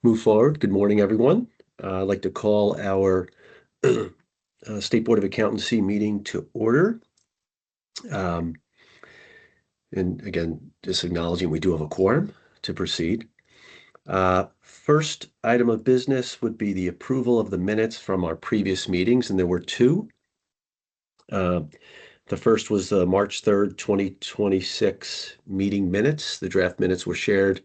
move forward. Good morning, everyone. I'd like to call our State Board of Accountancy meeting to order. And again, just acknowledging we do have a quorum to proceed. First item of business would be the approval of the minutes from our previous meetings, and there were two. The first was the March 3rd, 2026 meeting minutes. The draft minutes were shared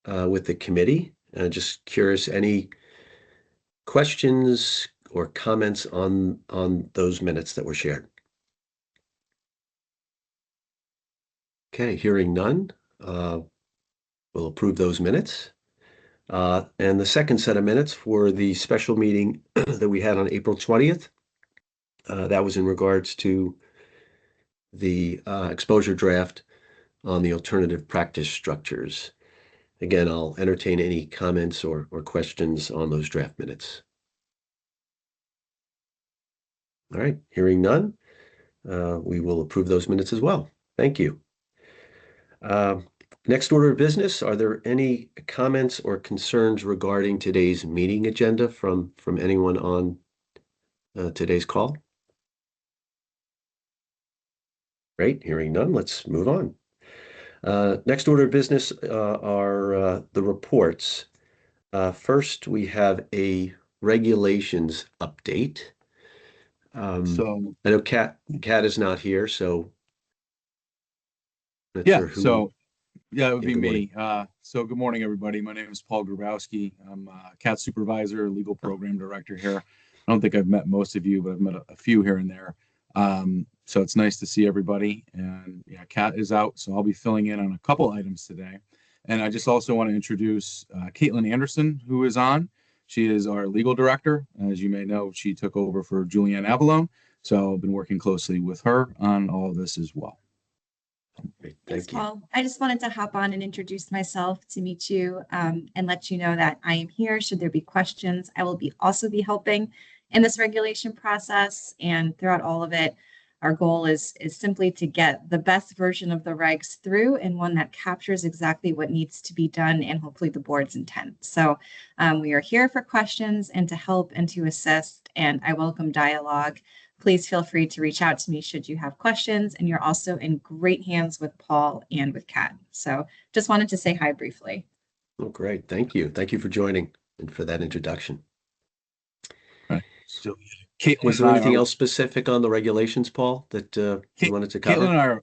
with the committee. Just curious, any questions or comments on those minutes that were shared? Okay, hearing none, we'll approve those minutes. And the second set of minutes for the special meeting that we had on April 20th, that was in regards to the exposure draft on the alternative practice structures. Again, I'll entertain any comments or questions on those draft minutes. All right, hearing none, we will approve those minutes as well. Thank you. Next order of business, are there any comments or concerns regarding today's meeting agenda from anyone on today's call? Great, hearing none, let's move on. Next order of business are the reports. First, we have a regulations update. I know Kat is not here, so not sure who. It would be me. So good morning, everybody. My name is Paul Grabowski. I'm a CAT supervisor, legal program director here. I don't think I've met most of you, but I've met a few here and there. So it's nice to see everybody. And yeah, Kat is out, so I'll be filling in on a couple items today. And I just also want to introduce Caitlin Anderson, who is on. She is our legal director. As you may know, she took over for Julianne Avalone. So I've been working closely with her on all of this as well. Great, Thanks, Paul. I just wanted to hop on and introduce myself to meet you and let you know that I am here. Should there be questions, I will also be helping in this regulation process, and throughout all of it, our goal is simply to get the best version of the regs through and one that captures exactly what needs to be done and hopefully the board's intent. So we are here for questions and to help and to assist, and I welcome dialogue. Please feel free to reach out to me should you have questions, and you're also in great hands with Paul and with Kat. So just wanted to say hi briefly. Oh, great. Thank you. Thank you for joining and for that introduction. Right. So, was there anything else specific on the regulations, Paul, that you wanted to cover? Caitlin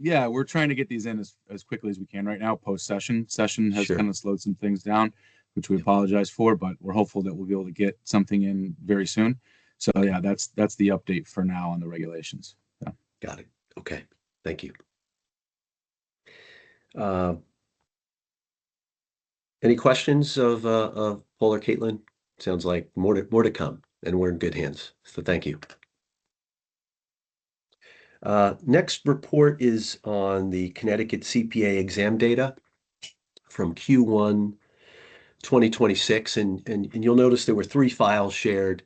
and I we're trying to get these in as quickly as we can right now, post-session. Session has kind of slowed some things down, which we apologize for, but we're hopeful that we'll be able to get something in very soon. So yeah, that's the update for now on the regulations. Yeah. Got it. Okay. Thank you. Any questions of Paul or Caitlin? Sounds like more to come, and we're in good hands. So thank you. Next report is on the Connecticut CPA exam data from Q1 2026, and you'll notice there were 3 files shared,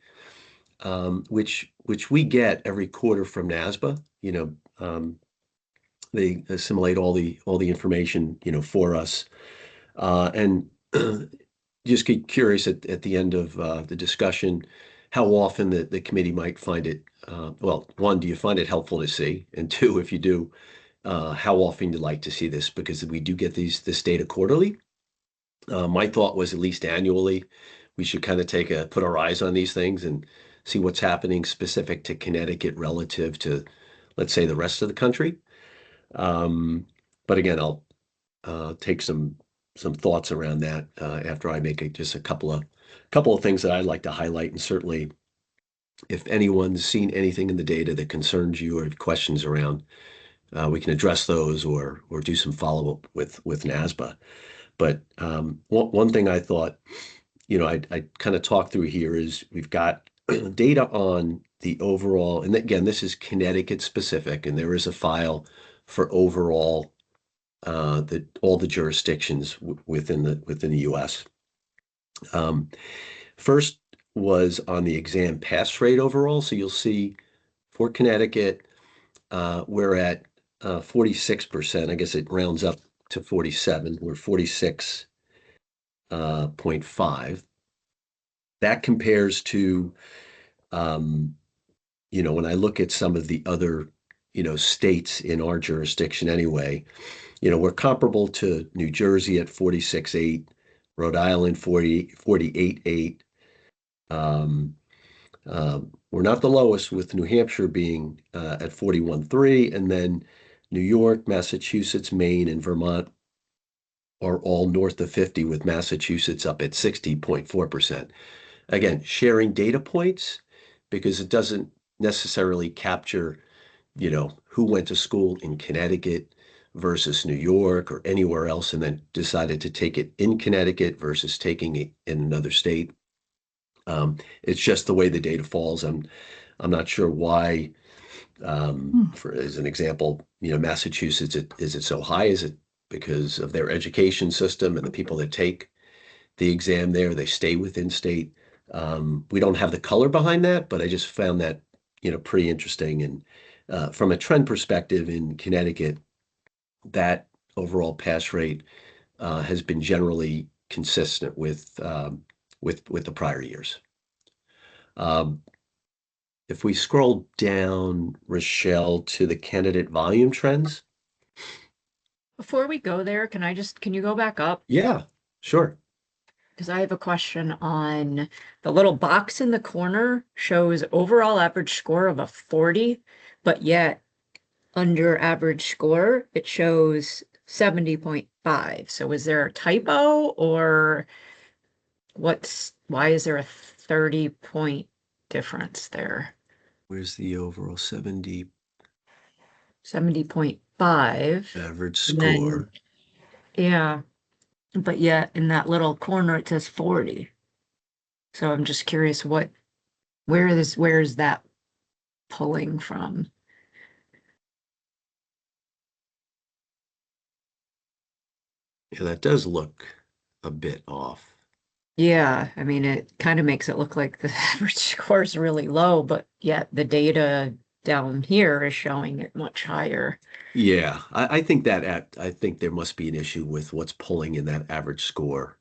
which we get every quarter from NASBA. They assimilate all the information for us, and just get curious at the end of the discussion how often the committee might find it. Well, one, do you find it helpful to see? And two, if you do, how often you'd like to see this, because we do get this data quarterly. My thought was at least annually, we should kind of put our eyes on these things and see what's happening specific to Connecticut relative to, let's say, the rest of the country. But again, I'll take some thoughts around that after I make just a couple of things that I'd like to highlight. And certainly, if anyone's seen anything in the data that concerns you or have questions around, we can address those or do some follow-up with NASBA. But one thing I thought, I kind of talk through here is we've got data on the overall, and again, this is Connecticut specific, and there is a file for overall all the jurisdictions within the U.S. First was on the exam pass rate overall. So you'll see for Connecticut, we're at 46%. I guess it rounds up to 47. We're 46 0.5. That compares to, when I look at some of the other, states in our jurisdiction anyway, we're comparable to New Jersey at 46.8, Rhode Island 48.8. Um, we're not the lowest, with New Hampshire being at 41.3, and then New York, Massachusetts, Maine, and Vermont are all north of 50, with Massachusetts up at 60.4%. Again, sharing data points because it doesn't necessarily capture, who went to school in Connecticut versus New York or anywhere else and then decided to take it in Connecticut versus taking it in another state. It's just the way the data falls. I'm not sure why. For as an example, Massachusetts, is it so high? Is it because of their education system and the people that take the exam there, they stay within state? We don't have the color behind that, but I just found that, pretty interesting. And from a trend perspective in Connecticut, that overall pass rate has been generally consistent with the prior years. Um, if we scroll down, Rochelle, to the candidate volume trends. Before we go there, can you go back up? Yeah, sure. Because I have a question on the little box in the corner shows overall average score of a 40, but yet under average score, it shows 70.5. So is there a typo or why is there a 30-point difference there? Where's the overall 70 70.5. average And then- score? Yeah, but yet in that little corner, it says 40. So I'm just curious where is that pulling from? Yeah, that does look a bit off. Yeah, I mean, it kind of makes it look like the average score is really low, but yet the data down here is showing it much higher. Yeah, I think there must be an issue with what's pulling in that average score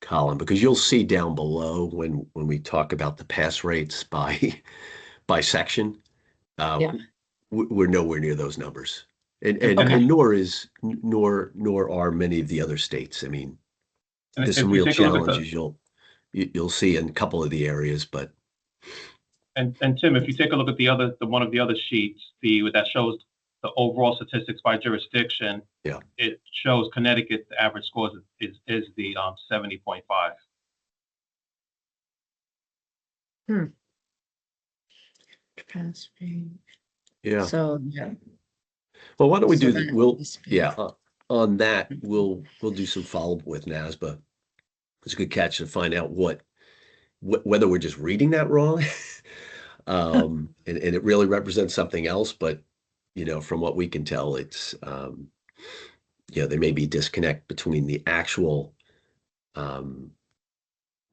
column, because you'll see down below when we talk about the pass rates by by section, Yeah. we're nowhere near those numbers. And Okay. and nor are many of the other states. I mean, And there's if some you real take a look at the, challenges you'll see in a couple of the areas, but and Tim, if you take a look at the one of the other sheets, that shows the overall statistics by jurisdiction. Yeah. It shows Connecticut, the average scores is the 70.5. Pass rate. yeah. So, yeah. Well, why don't we So do that? that We'll, must be- yeah, on that, we'll do some follow-up with NASBA. It's a good catch to find out whether we're just reading that wrong. And it really represents something else, but from what we can tell, it's there may be disconnect between the actual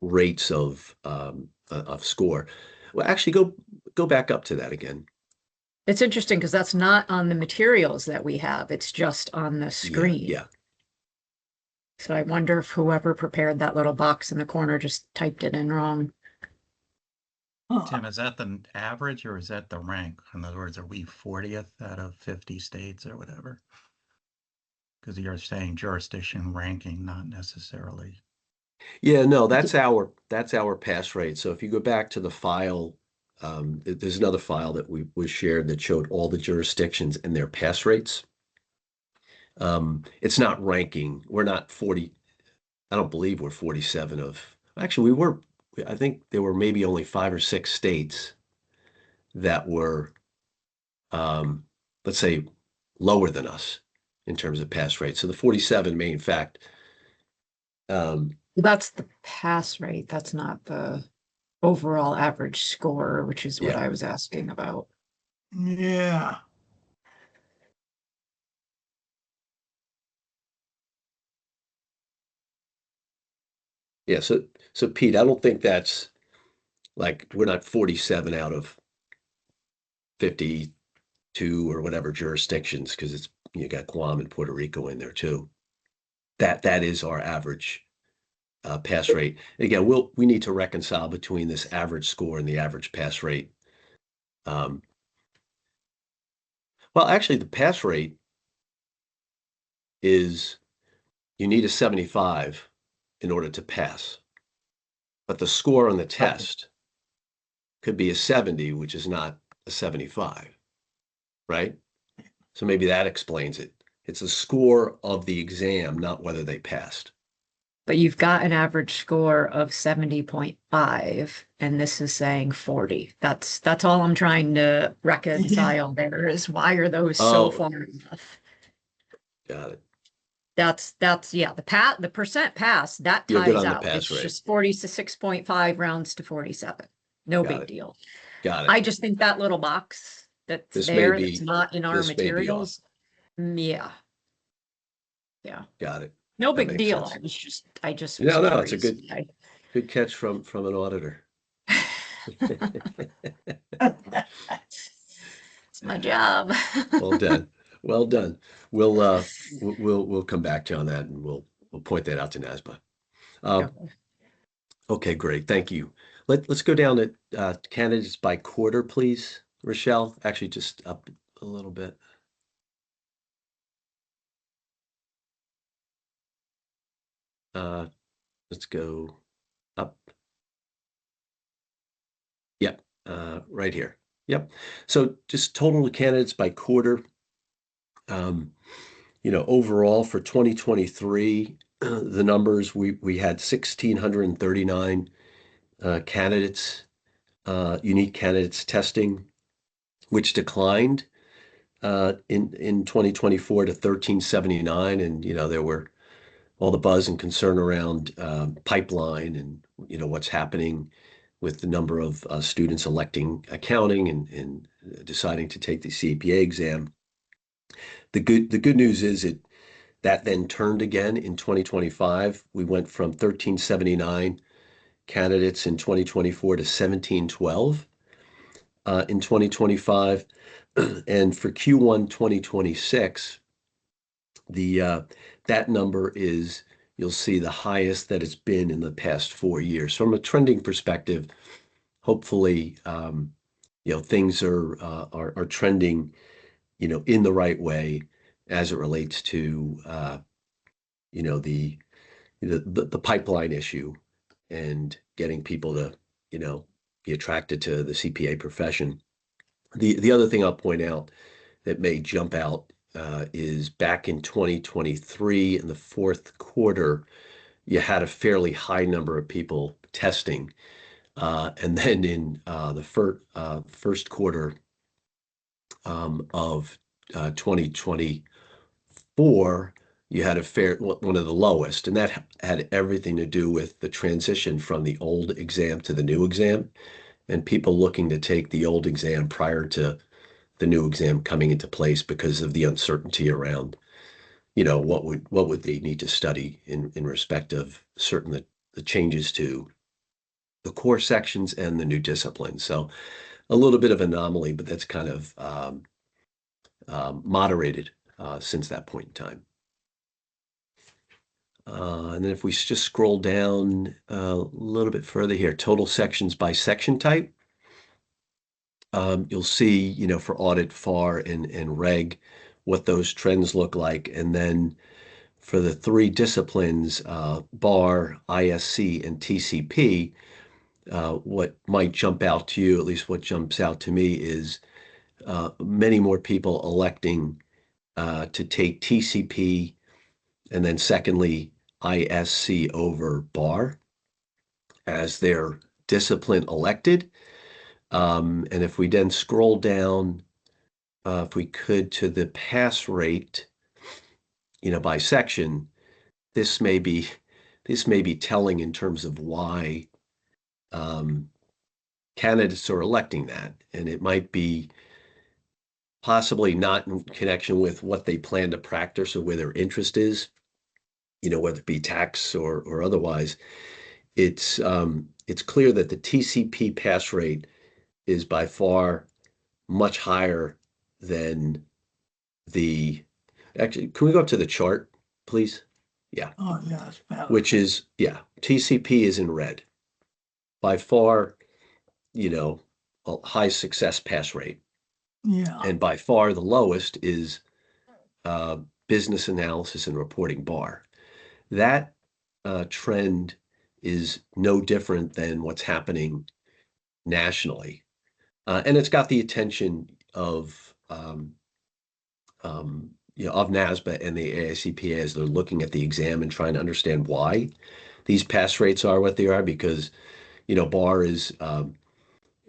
rates of score. Well, actually, go back up to that again. It's interesting because that's not on the materials that we have. It's just on the screen. Yeah. So I wonder if whoever prepared that little box in the corner just typed it in wrong. Tim, is that the average or is that the rank? In other words, are we 40th out of 50 states or whatever? Because you're saying jurisdiction ranking, not necessarily. Yeah, no, that's our pass rate. So if you go back to the file, there's another file that was shared that showed all the jurisdictions and their pass rates. It's not ranking. We're not 40. I don't believe we're 47 of. Actually, we were. I think there were maybe only 5 or 6 states that were, let's say, lower than us in terms of pass rate. So the 47 may, in fact, That's the pass rate. That's not the overall average score, which is what Yeah. I was asking about. Yeah. yeah. So Pete, I don't think that's like we're not 47 out of 52 or whatever jurisdictions, because you got Guam and Puerto Rico in there too. That is our average pass rate. Again, we need to reconcile between this average score and the average pass rate. Well, actually, the pass rate is you need a 75 in order to pass. But the score on the test could be a 70, which is not a 75, right? So maybe that explains it. It's the score of the exam, not whether they passed. But you've got an average score of 70.5, and this is saying 40. That's all I'm trying to reconcile there is why are those so Oh. far enough? Got it. That's yeah, the percent pass, that You're good ties on the out. pass It's rate. just 40 to 6.5 rounds to 47. No Got big it. deal. Got it. I just think that little box that's This may there, that's be- not in our this may be off. materials. Yeah. Yeah. Got it. No That big makes deal. sense. I just No, was no, it's a curious. good catch from an auditor. It's my job. Well done. Well done. We'll come back to you on that, and we'll point that out to NASBA. Okay. Okay, great. Thank you. Let's go down to candidates by quarter, please, Rochelle. Actually, just up a little bit. Let's go up. Yep, right here. Yep. So just total candidates by quarter. Overall for 2023, the numbers we had 1,639 candidates, unique candidates testing, which declined in 2024 to 1,379, and there were all the buzz and concern around pipeline and what's happening with the number of students electing accounting and deciding to take the CPA exam. The good news is that then turned again in 2025. We went from 1,379 candidates in 2024 to 1,712 in 2025. And for Q1 2026, that number is, you'll see, the highest that it's been in the past 4 years. So from a trending perspective, hopefully, things are trending, in the right way as it relates to, the pipeline issue and getting people to, be attracted to the CPA profession. The other thing I'll point out that may jump out is back in 2023, in the fourth quarter, you had a fairly high number of people testing. And then in the first quarter of 2024, you had one of the lowest, and that had everything to do with the transition from the old exam to the new exam, and people looking to take the old exam prior to the new exam coming into place because of the uncertainty around, what would they need to study in respect of certain the changes to the core sections and the new disciplines. So a little bit of anomaly, but that's kind of moderated since that point in time. And then if we just scroll down a little bit further here, total sections by section type, you'll see, for audit, FAR, and reg, what those trends look like. And then for the three disciplines, BAR, ISC, and TCP, what might jump out to you, at least what jumps out to me, is many more people electing to take TCP, and then secondly, ISC over BAR as their discipline elected. And if we then scroll down, if we could, to the pass rate, by section, this may be telling in terms of why candidates are electing that, and it might be possibly not in connection with what they plan to practice or where their interest is, whether it be tax or otherwise. It's clear that the TCP pass rate is by far much higher than actually, can we go up to the chart, please? Yeah, Oh, yeah, it's better. which is, yeah, TCP is in red. By far, a high success pass rate. Yeah, And by far the lowest is uh, business analysis and reporting bar. That trend is no different than what's happening nationally. And it's got the attention of NASBA and the AICPA as they're looking at the exam and trying to understand why these pass rates are what they are, because bar is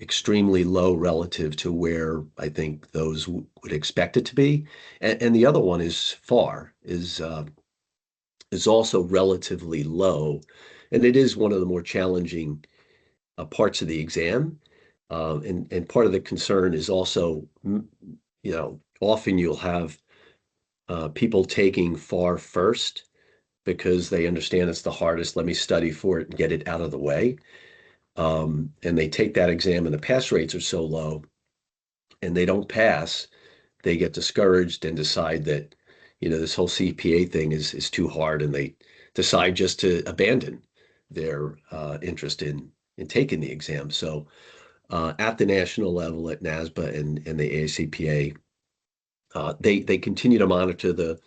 extremely low relative to where I think those would expect it to be, and the other one is FAR is also relatively low, and it is one of the more challenging parts of the exam. And part of the concern is also, often you'll have people taking FAR first because they understand it's the hardest. Let me study for it and get it out of the way. And they take that exam, and the pass rates are so low, and they don't pass. They get discouraged and decide that, this whole CPA thing is too hard, and they decide just to abandon their interest in taking the exam. So at the national level, at NASBA and the ACPA, they continue to monitor the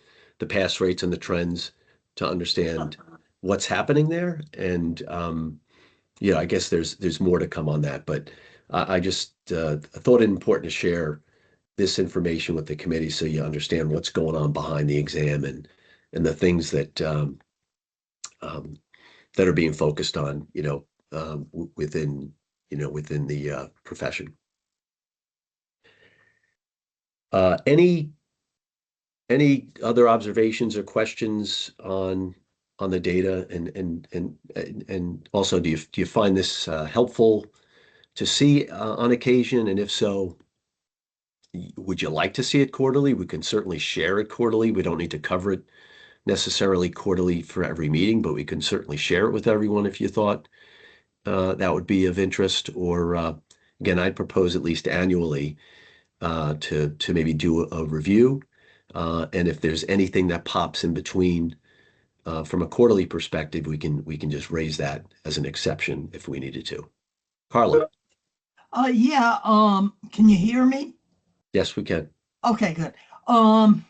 pass rates and the trends to understand what's happening there. And I guess there's more to come on that, but I just thought it important to share this information with the committee so you understand what's going on behind the exam and the things um, that are being focused on, within the profession. Any other observations or questions on the data, and also do you find this helpful to see on occasion? And if so, would you like to see it quarterly? We can certainly share it quarterly. We don't need to cover it necessarily quarterly for every meeting, but we can certainly share it with everyone if you thought that would be of interest. Or again, I'd propose at least annually to maybe do a review. And if there's anything that pops in between from a quarterly perspective, we can just raise that as an exception if we needed to. Carla. yeah, can you hear me? Yes, we can. Okay, good. I'm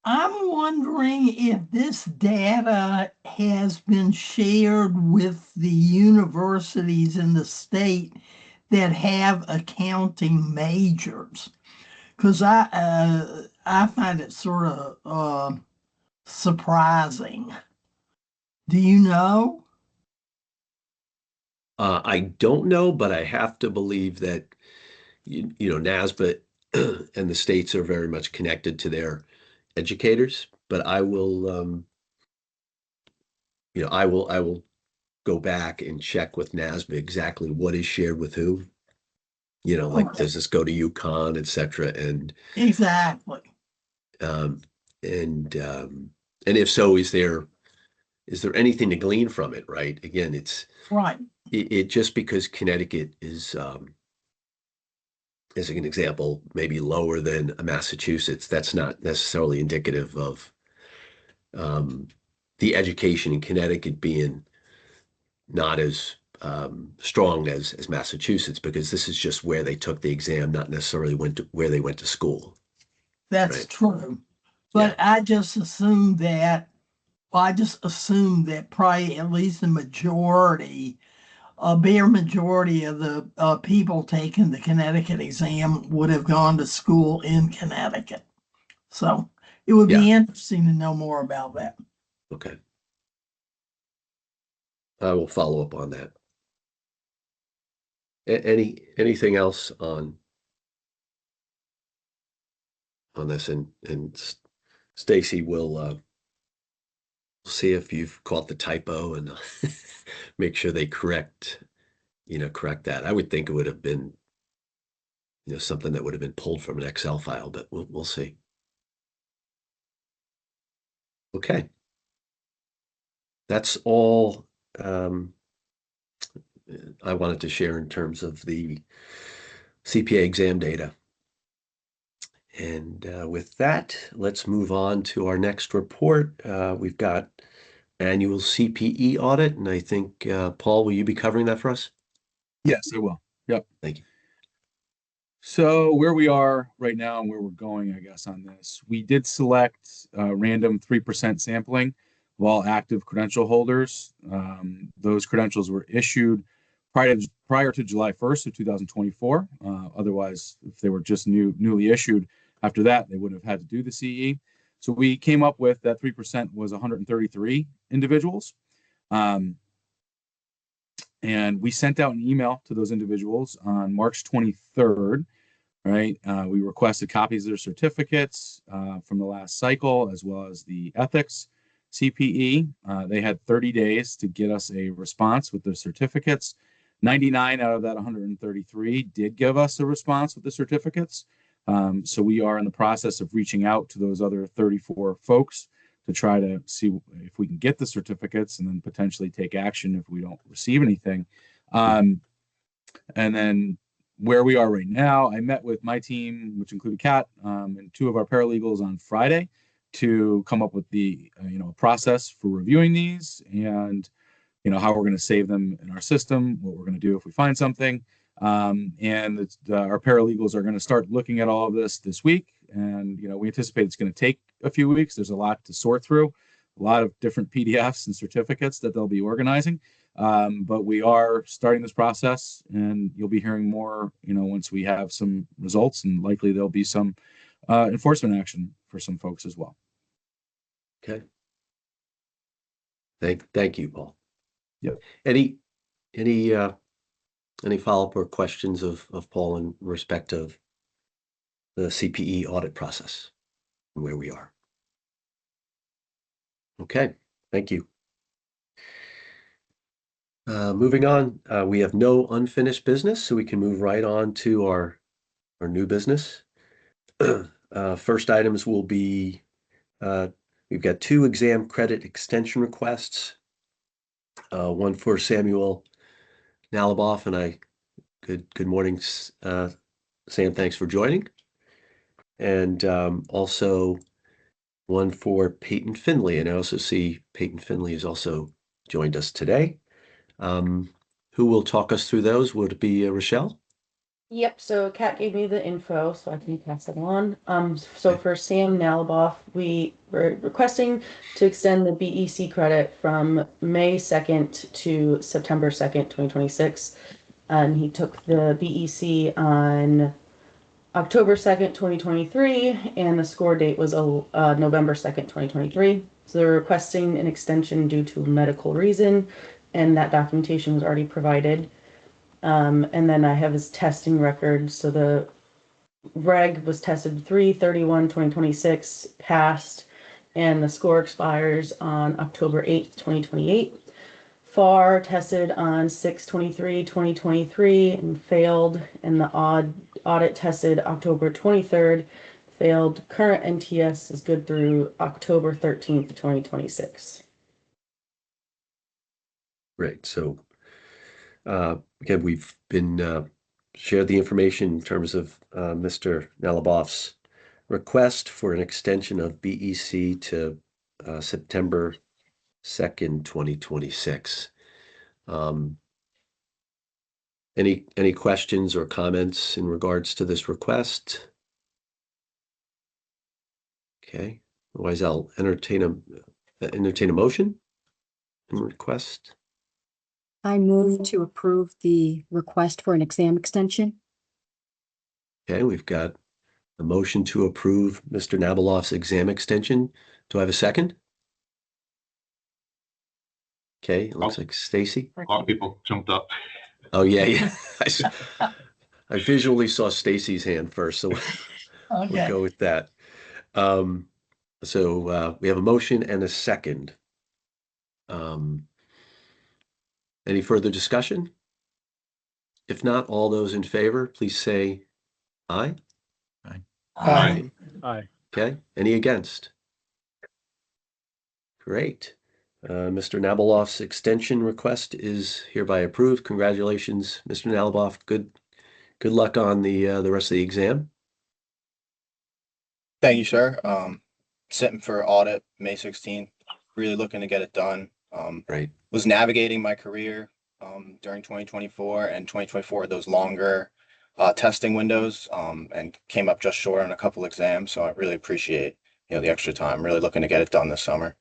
wondering if this data has been shared with the universities in the state that have accounting majors, because I find it sort of surprising. Do you know? I don't know, but I have to believe that NASBA and the states are very much connected to their educators. But I will go back and check with NASBA exactly what is shared with who. Like, Okay, does this go to UConn, et cetera? exactly. Um, and if so, is there anything to glean from it, right? Again, Right. it just because Connecticut is, as an example, maybe lower than Massachusetts, that's not necessarily indicative of um, the education in Connecticut being not as strong as Massachusetts, because this is just where they took the exam, not necessarily where they went to school. That's Right. true. Yeah. But I just assumed that, well, I just assumed that probably at least the majority, a bare majority of the people taking the Connecticut exam would have gone to school in Connecticut. So it would Yeah. be interesting to know more about that. Okay. I will follow up on that. Anything else on this? And Stacy will see if you've caught the typo and make sure they correct that. I would think it would have been, something that would have been pulled from an Excel file, but we'll see. Okay. That's all I wanted to share in terms of the CPA exam data. And with that, let's move on to our next report. We've got annual CPE audit. And I think, Paul, will you be covering that for us? Yes, I will. Yep. Thank you. So where we are right now and where we're going, I guess, on this, we did select random 3% sampling of all active credential holders. Those credentials were issued prior to July 1st of 2024. Otherwise, if they were just newly issued after that, they wouldn't have had to do the CE. So we came up with that 3% was 133 individuals. And we sent out an email to those individuals on March 23rd, right? We requested copies of their certificates from the last cycle, as well as the ethics CPE. They had 30 days to get us a response with the certificates. 99 out of that 133 did give us a response with the certificates. So we are in the process of reaching out to those other 34 folks to try to see if we can get the certificates and then potentially take action if we don't receive anything. And then where we are right now, I met with my team, which included Kat and two of our paralegals on Friday to come up with the process for reviewing these and how we're going to save them in our system, what we're going to do if we find something. And our paralegals are going to start looking at all of this week. And, we anticipate it's going to take a few weeks. There's a lot to sort through, a lot of different PDFs and certificates that they'll be organizing. But we are starting this process, and you'll be hearing more, once we have some results, and likely there'll be some enforcement action for some folks as well. Okay. Thank you, Paul. Yep. Any follow-up or questions of Paul in respect of the CPE audit process and where we are? Okay, thank you. Moving on, we have no unfinished business, so we can move right on to our new business. First items will be, we've got 2 exam credit extension requests. One for Samuel Nalaboff, and good morning, Sam, thanks for joining. And also one for Peyton Finley, and I also see Peyton Finley has also joined us today. Who will talk us through those? Would it be Rochelle? Yep, so Kat gave me the info, so I can pass it on. So for Sam Nalaboff, we were requesting to extend the BEC credit from May 2nd to September 2nd, 2026. And he took the BEC on October 2nd, 2023, and the score date was November 2nd, 2023. So they're requesting an extension due to a medical reason, and that documentation was already provided. And then I have his testing record. So the reg was tested 3/31/2026, passed, and the score expires on October 8th, 2028. FAR tested on 6/23/2023 and failed, and the audit tested October 23rd, failed. Current NTS is good through October 13th, 2026. Great. So again, we've been shared the information in terms of Mr. Nalaboff's request for an extension of BEC to September 2nd, 2026. Any questions or comments in regards to this request? Okay. Otherwise, I'll entertain a motion and request. I move to approve the request for an exam extension. Okay, we've got a motion to approve Mr. Nalaboff's exam extension. Do I have a second? Okay, it looks like Stacy. A lot of people jumped up. Oh, yeah. I visually saw Stacy's hand first, so we'll go with that. So we have a motion and a second. Any further discussion? If not, all those in favor, please say aye. Aye. Aye. Okay, any against? Great. Mr. Nalaboff's extension request is hereby approved. Congratulations, Mr. Nalaboff. Good luck on the rest of the exam. Thank you, sir. Sitting for audit May 16th. really looking to get it done. Right. Was navigating my career during 2024 and 2024, those longer testing windows, and came up just short on a couple exams. So I really appreciate, the extra time. Really looking to get it done this summer.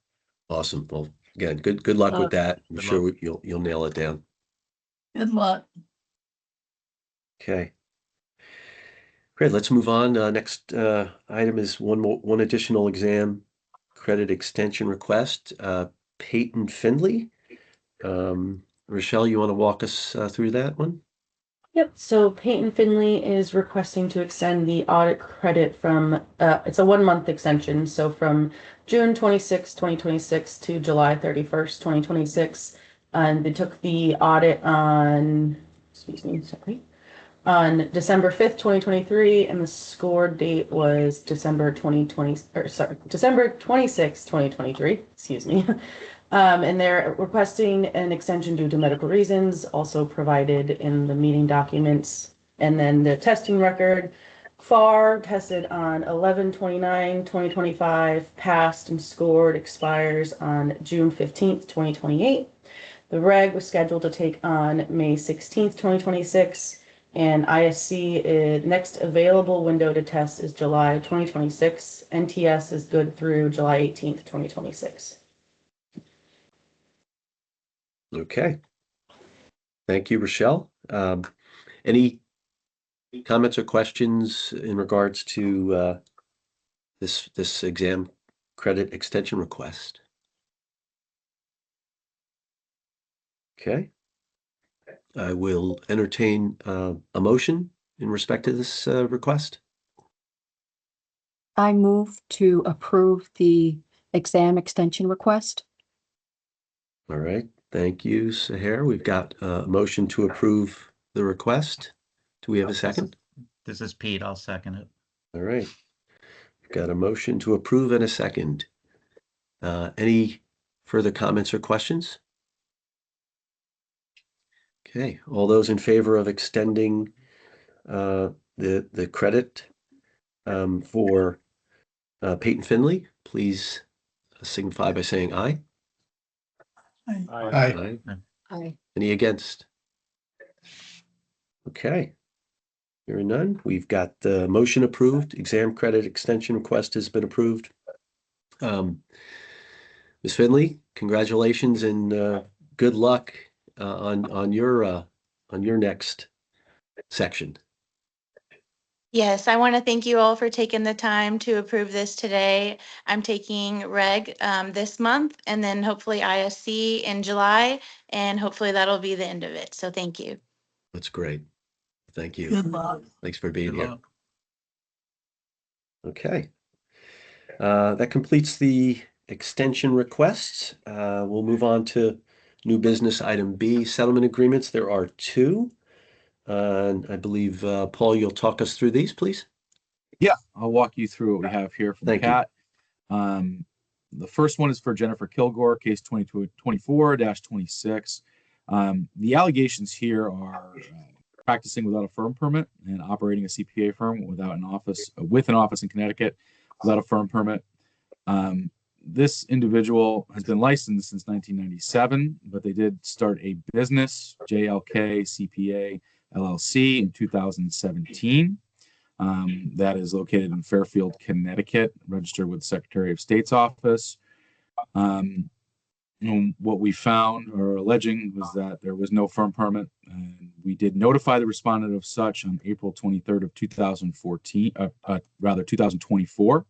Awesome. Well, again, good luck with that. I'm Good sure luck. you'll nail it down. Good luck. Okay. Great. Let's move on. Next item is one additional exam credit extension request. Peyton Findley. Rochelle, you want to walk us through that one? Yep, so Peyton Finley is requesting to extend the audit credit from, it's a 1 month extension, so from June 26, 2026 to July 31st, 2026. And they took the audit on, on December 5th, 2023, and the score date was December 26, 2023, excuse me. And they're requesting an extension due to medical reasons, also provided in the meeting documents. And then the testing record, FAR tested on 11/29/2025, passed and scored, expires on June 15th, 2028. The reg was scheduled to take on May 16th, 2026. And ISC next available window to test is July 2026. NTS is good through July 18th, 2026. Okay. Thank you, Rochelle. Any comments or questions in regards to this exam credit extension request? Okay. I will entertain a motion in respect to this request. I move to approve the exam extension request. All right. Thank you, Sahar. We've got a motion to approve the request. Do we have a second? This is Pete. I'll second it. All right. We've got a motion to approve and a second. Any further comments or questions? Okay. All those in favor of extending the credit for Peyton Finley, please signify by saying aye. Aye. Aye. Any against? Okay. Hearing none. We've got the motion approved. Exam credit extension request has been approved. Ms. Finley, congratulations and good luck on your next section. Yes, I want to thank you all for taking the time to approve this today. I'm taking reg this month and then hopefully ISC in July, and hopefully that'll be the end of it. So thank you. That's great. Thank you. Good luck. Thanks for being Good here. luck. Okay. That completes the extension requests. We'll move on to new business item B, settlement agreements. There are two. And I believe, Paul, you'll talk us through these, please. Yeah, I'll walk you through what we have here from Thank you. Kat. The first one is for Jennifer Kilgore, case 2224-26. The allegations here are practicing without a firm permit and operating a CPA firm without an office, with an office in Connecticut without a firm permit. This individual has been licensed since 1997, but they did start a business, JLK CPA LLC, in 2017. That is located in Fairfield, Connecticut, registered with the Secretary of State's office. What we found or alleging was that there was no firm permit, and we did notify the respondent of such on April 23rd of 2024.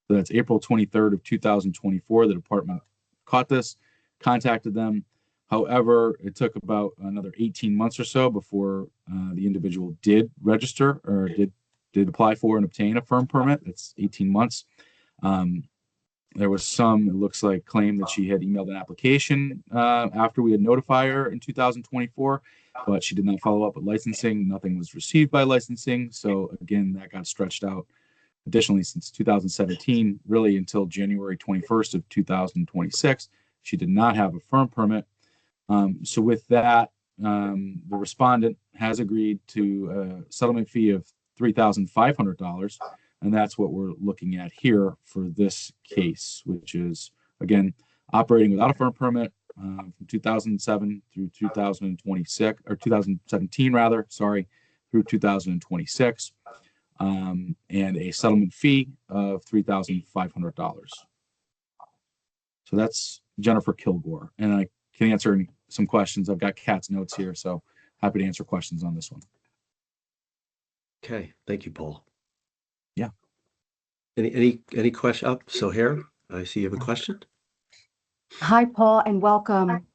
So that's April 23rd of 2024. The department caught this, contacted them. However, it took about another 18 months or so before the individual did register or did apply for and obtain a firm permit. It's 18 months. There was some, it looks like, claim that she had emailed an application after we had notified her in 2024, but she did not follow up with licensing. Nothing was received by licensing. So again, that got stretched out. Additionally, since 2017, really until January 21st of 2026, she did not have a firm permit. So with that, the respondent has agreed to a settlement fee of $3,500, and that's what we're looking at here for this case, which is, again, operating without a firm permit from 2007 through 2026, or 2017 rather, sorry, through 2026, and a settlement fee of $3,500. So that's Jennifer Kilgore, and I can answer some questions. I've got Kat's notes here, so happy to answer questions on this one. Okay, thank you, Paul. Yeah. Any question? Up, so here, I see you have a question. Hi, Paul, and welcome.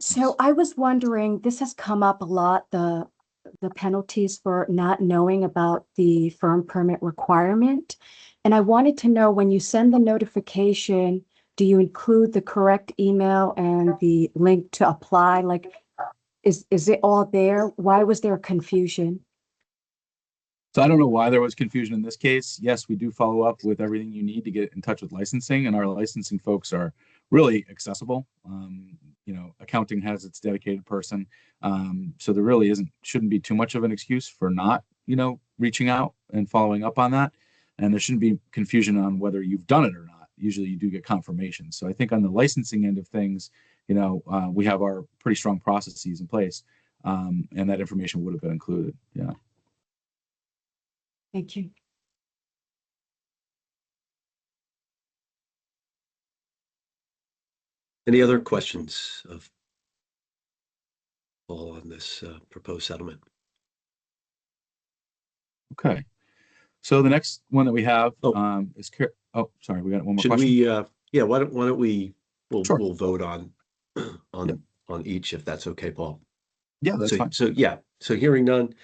So I was wondering, this has come up a lot, the penalties for not knowing about the firm permit requirement. And I wanted to know, when you send the notification, do you include the correct email and the link to apply? Like, is it all there? Why was there confusion? So I don't know why there was confusion in this case. Yes, we do follow up with everything you need to get in touch with licensing, and our licensing folks are really accessible. Accounting has its dedicated person. So there really shouldn't be too much of an excuse for not, reaching out and following up on that. And there shouldn't be confusion on whether you've done it or not. Usually you do get confirmation. So I think on the licensing end of things, we have our pretty strong processes in place, and that information would have been included. Yeah. Thank you. Any other questions of Paul on this proposed settlement? Okay. So the next one that we have is sorry, we got one more Should question. we why don't we Sure. We'll vote on Yep. on each, if that's okay, Paul. Yeah, that's fine. So hearing none,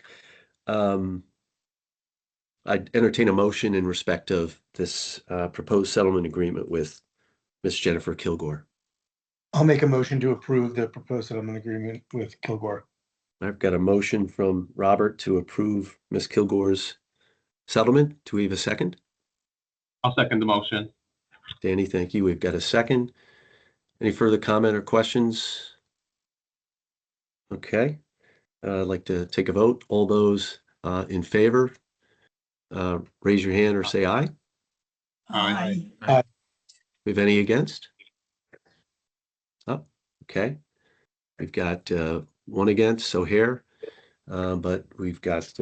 I'd entertain a motion in respect of this proposed settlement agreement with Miss Jennifer Kilgore. I'll make a motion to approve the proposed settlement agreement with Kilgore. I've got a motion from Robert to approve Miss Kilgore's settlement. Do we have a second? I'll second the motion. Danny, thank you. We've got a second. Any further comment or questions? Okay. I'd like to take a vote. All those in favor, raise your hand or say aye. Aye. We have any against? Oh, okay. We've got one against, so here, but we've got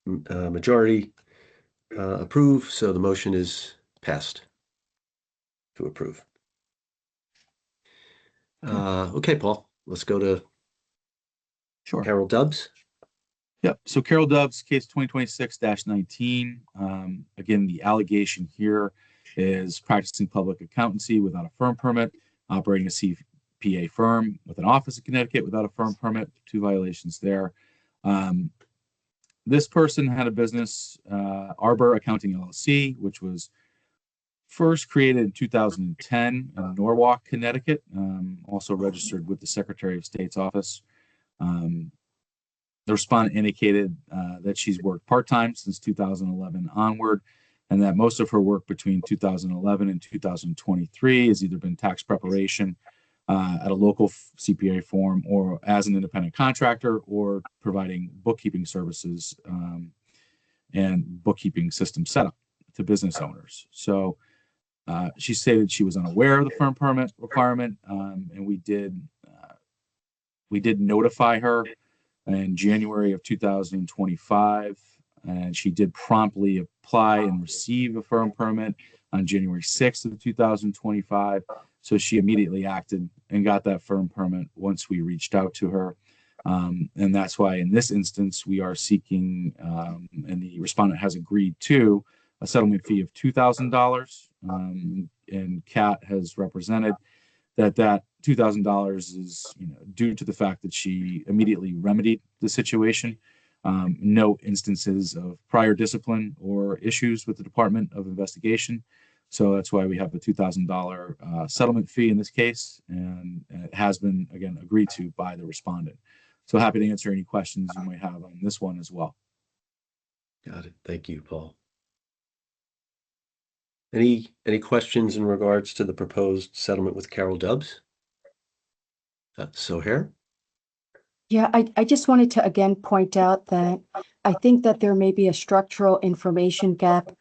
majority approve, so the motion is passed to approve. Okay, Paul, let's go to Sure. Carol Dubbs. Yep. So Carol Dubbs, case 2026-19. Again, the allegation here is practicing public accountancy without a firm permit, operating a CPA firm with an office in Connecticut without a firm permit. 2 violations there. This person had a business, Arbor Accounting LLC, which was first created in 2010 in Norwalk, Connecticut, also registered with the Secretary of State's office. The respondent indicated that she's worked part-time since 2011 onward, and that most of her work between 2011 and 2023 has either been tax preparation at a local CPA firm or as an independent contractor, or providing bookkeeping services and bookkeeping system setup to business owners. So she stated she was unaware of the firm permit requirement, and we did notify her in January of 2025, and she did promptly apply and receive a firm permit on January 6th of 2025. So she immediately acted and got that firm permit once we reached out to her. And that's why in this instance, we are seeking, and the respondent has agreed to, a settlement fee of $2,000. And Kat has represented that $2,000 is due to the fact that she immediately remedied the situation. No instances of prior discipline or issues with the Department of Investigation. So that's why we have a $2,000 settlement fee in this case, and it has been, again, agreed to by the respondent. So happy to answer any questions you might have on this one as well. Got it. Thank you, Paul. Any questions in regards to the proposed settlement with Carol Dubbs? Sohair? Yeah, I just wanted to again point out that I think that there may be a structural information gap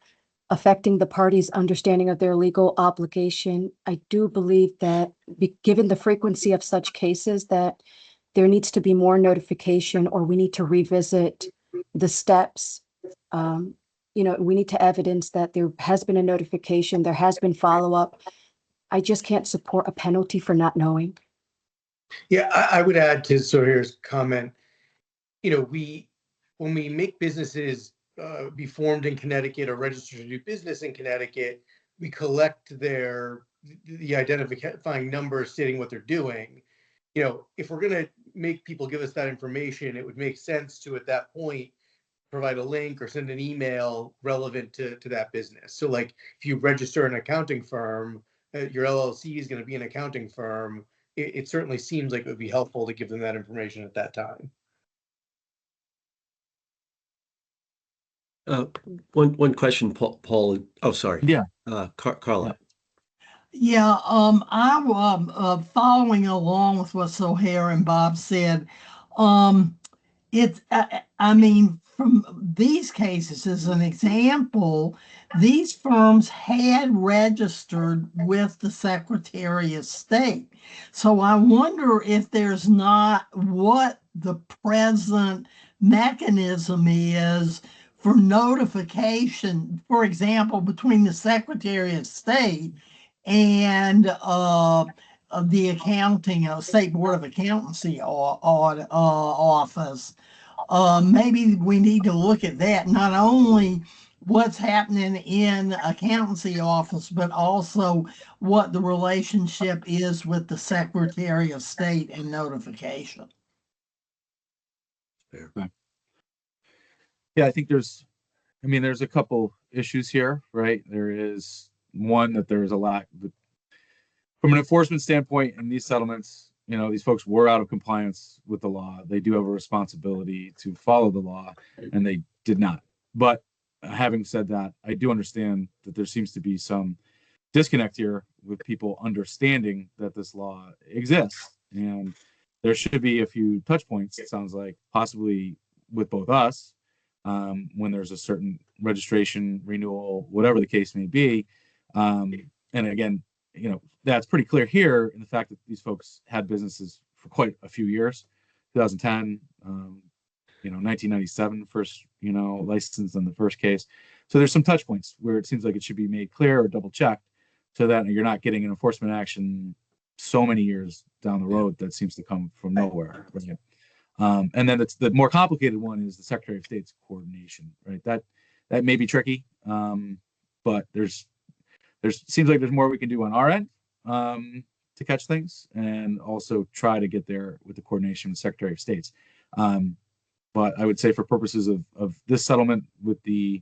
affecting the parties' understanding of their legal obligation. I do believe that given the frequency of such cases, that there needs to be more notification, or we need to revisit the steps. We need to evidence that there has been a notification, there has been follow-up. I just can't support a penalty for not knowing. Yeah, I would add to Sohair's comment, when we make businesses be formed in Connecticut or registered to do business in Connecticut, we collect the identifying number stating what they're doing. If we're going to make people give us that information, it would make sense to, at that point, provide a link or send an email relevant to that business. So like if you register an accounting firm, your LLC is going to be an accounting firm. It certainly seems like it would be helpful to give them that information at that time. One question, Paul. Oh, sorry. Yeah. Carla. Yeah, I'm following along with what Sohair and Bob said. I mean, from these cases, as an example, these firms had registered with the Secretary of State. So I wonder if there's not what the present mechanism is for notification, for example, between the Secretary of State and of the State Board of Accountancy office. Maybe we need to look at that, not only what's happening in accountancy office, but also what the relationship is with the Secretary of State and notification. Fair. Yeah, I think there's a couple issues here, right? There is one that there is a lack from an enforcement standpoint in these settlements. These folks were out of compliance with the law. They do have a responsibility to follow the law, and they did not. But having said that, I do understand that there seems to be some disconnect here with people understanding that this law exists. And there should be a few touch points, it sounds like, possibly with both us, when there's a certain registration, renewal, whatever the case may be. And again, that's pretty clear here in the fact that these folks had businesses for quite a few years. 2010, 1997 first, license in the first case. So there's some touch points where it seems like it should be made clear or double checked so that you're not getting an enforcement action so many years down the road that seems to come from nowhere. Right? And then the more complicated one is the Secretary of State's coordination, right? That may be tricky, but there's seems like there's more we can do on our end to catch things, and also try to get there with the coordination with Secretary of State's. But I would say for purposes of this settlement with the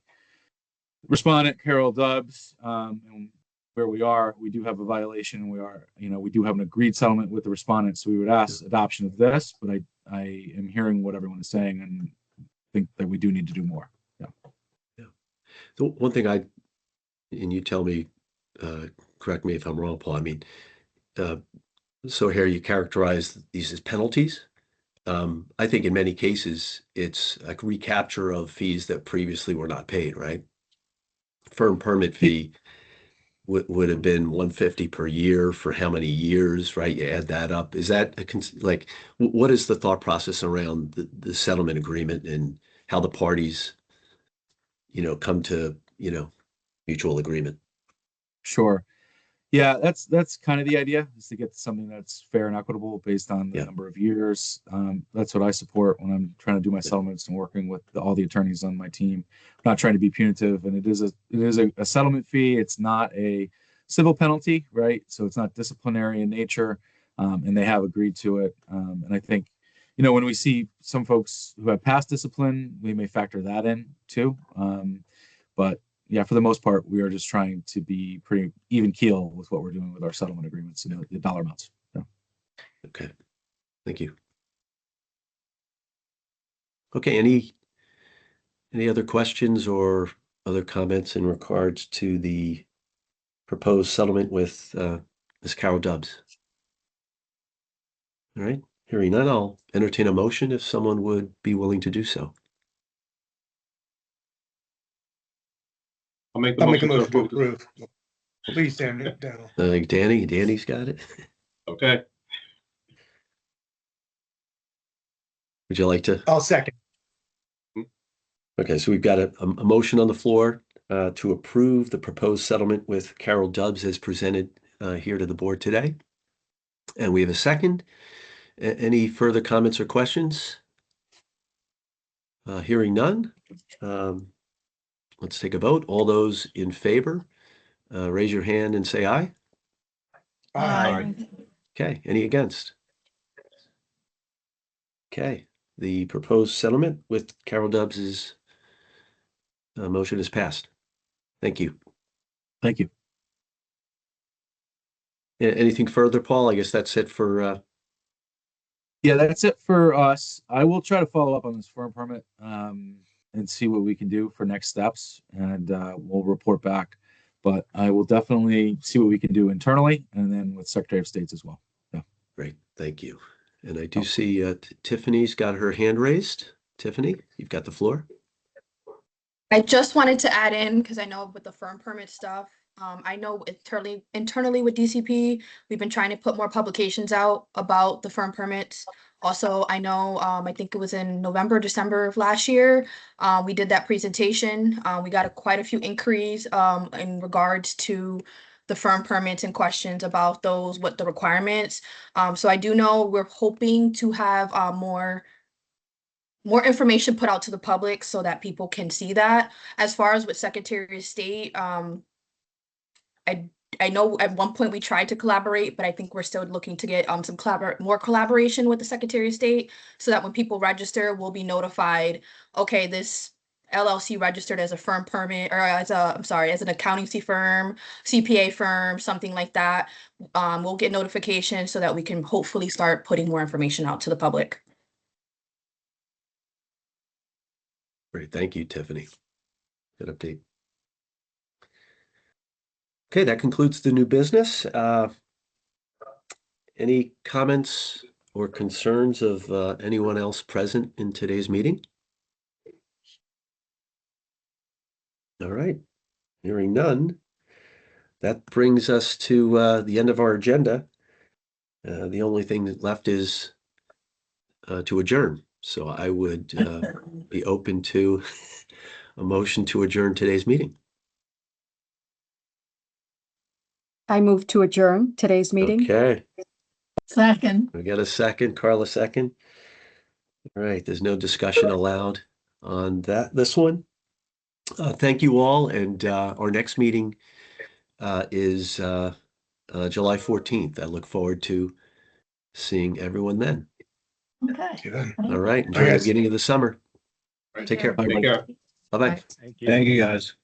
respondent, Carol Dubbs, and where we do have a violation. We do have an agreed settlement with the respondent, so we would ask adoption of this. But I am hearing what everyone is saying and think that we do need to do more. Yeah. The one thing and you tell me, correct me if I'm wrong, Paul. I mean, so here you characterize these as penalties. I think in many cases it's a recapture of fees that previously were not paid, right? Firm permit fee would have been $150 per year for how many years, right? You add that up. Is that what is the thought process around the settlement agreement and how the parties, come to, mutual agreement? Sure. Yeah, that's kind of the idea, is to get something that's fair and equitable based on the number of years. That's what I support when I'm trying to do my settlements and working with all the attorneys on my team. I'm not trying to be punitive, and it is a settlement fee. It's not a civil penalty, right? So it's not disciplinary in nature, and they have agreed to it. And I think, when we see some folks who have past discipline, we may factor that in too. But yeah, for the most part, we are just trying to be pretty even keel with what we're doing with our settlement agreements and the dollar amounts. Yeah. Okay. Thank you. Okay. Any other questions or other comments in regards to the proposed settlement with Ms. Carol Dubbs? All right. Hearing none, I'll entertain a motion if someone would be willing to do so. I'll make the I'll make a motion to motion to approve. approve. Please, Sam, Daniel. Danny's got it. Okay. Would you like to? I'll second. Okay, so we've got a motion on the floor to approve the proposed settlement with Carol Dubs as presented here to the board today. And we have a second. Any further comments or questions? Hearing none. Let's take a vote. All those in favor, raise your hand and say aye. Aye. Okay, any against? Okay, the proposed settlement with Carol Dubs is motion is passed. Thank you. Thank you. Anything further, Paul? I guess that's it for Yeah, that's it for us. I will try to follow up on this firm permit and see what we can do for next steps, and we'll report back. But I will definitely see what we can do internally and then with Secretary of State's as well. Yeah. Great, thank you. And I do see Tiffany's got her hand raised. Tiffany, you've got the floor. I just wanted to add in, because I know with the firm permit stuff, I know internally with DCP, we've been trying to put more publications out about the firm permits. Also, I know, I think it was in November, December of last year, we did that presentation. We got quite a few inquiries in regards to the firm permits and questions about those, what the requirements. So I do know we're hoping to have more information put out to the public so that people can see that. As far as with Secretary of State, I know at one point we tried to collaborate, but I think we're still looking to get some more collaboration with the Secretary of State so that when people register, we'll be notified, okay, this LLC registered as a firm permit or as an accountancy firm, CPA firm, something like that. We'll get notification so that we can hopefully start putting more information out to the public. Great, thank you, Tiffany. Good update. Okay, that concludes the new business. Any comments or concerns of anyone else present in today's meeting? All right, hearing none. That brings us to the end of our agenda. The only thing left is to adjourn. So I would be open to a motion to adjourn today's meeting. I move to adjourn today's meeting. Okay, Second. we got a second, Carla second. All right, there's no discussion allowed on this one. Thank you all, and our next meeting is July 14th. I look forward to seeing everyone then. Okay. All right, enjoy the beginning of the summer. Take care. Bye. Take care. Bye-bye. Thank you. Thank you, guys.